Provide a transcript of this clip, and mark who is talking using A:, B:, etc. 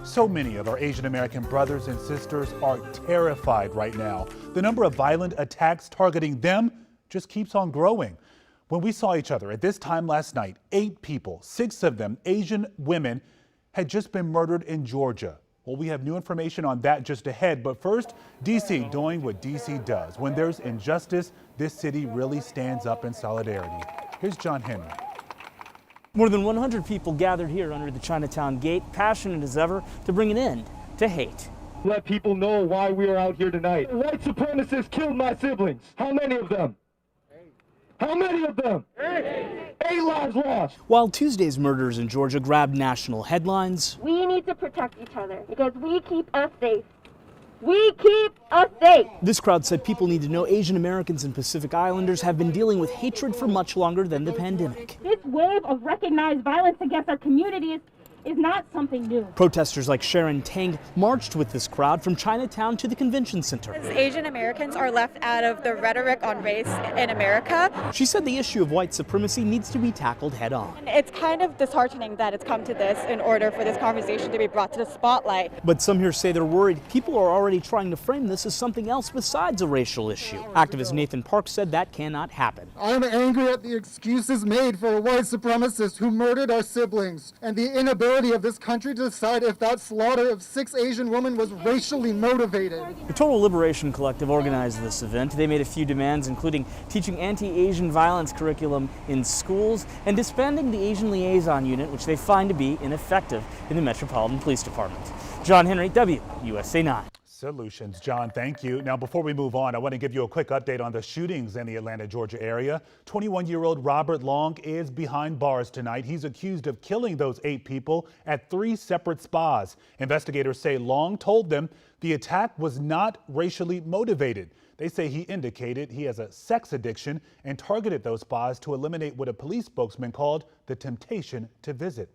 A: So many of our Asian American brothers and sisters are terrified right now. The number of violent attacks targeting them just keeps on growing. When we saw each other at this time last night, 8 people, 6 of them Asian women, had just been murdered in Georgia. Well, we have new information on that just ahead, but first, D.C. doing what D.C. does. When there's injustice, this city really stands up in solidarity. Here's John Henry.
B: More than 100 people gathered here under the Chinatown gate, passionate as ever to bring an end to hate.
C: Let people know why we are out here tonight. White supremacists killed my siblings. How many of them? 8. How many of them? 8. 8 lives lost.
B: While Tuesday's murders in Georgia grabbed national headlines,
D: we need to protect each other because we keep us safe. We keep us safe.
B: This crowd said people need to know Asian Americans and Pacific Islanders have been dealing with hatred for much longer than the pandemic.
D: This wave of recognized violence against our communities is not something new.
B: Protesters like Sharon Tang marched with this crowd from Chinatown to the convention center.
E: Asian Americans are left out of the rhetoric on race in America.
B: She said the issue of white supremacy needs to be tackled head on.
E: It's kind of disheartening that it's come to this in order for this conversation to be brought to the spotlight.
B: But some here say they're worried people are already trying to frame this as something else besides a racial issue. Activist Nathan Parks said that cannot happen.
F: I'm angry at the excuses made for a white supremacist who murdered our siblings and the inability of this country to decide if that slaughter of 6 Asian women was racially motivated.
B: The Total Liberation Collective organized this event. They made a few demands, including teaching anti-Asian violence curriculum in schools and disbanding the Asian Liaison Unit, which they find to be ineffective in the Metropolitan Police Department. John Henry, WUSA 9.
A: Solutions. John, thank you. Now, before we move on, I want to give you a quick update on the shootings in the Atlanta, Georgia area. 21-year-old Robert Long is behind bars tonight. He's accused of killing those 8 people at 3 separate spas. Investigators say Long told them the attack was not racially motivated. They say he indicated he has a sex addiction and targeted those spas to eliminate what a police spokesman called the temptation to visit.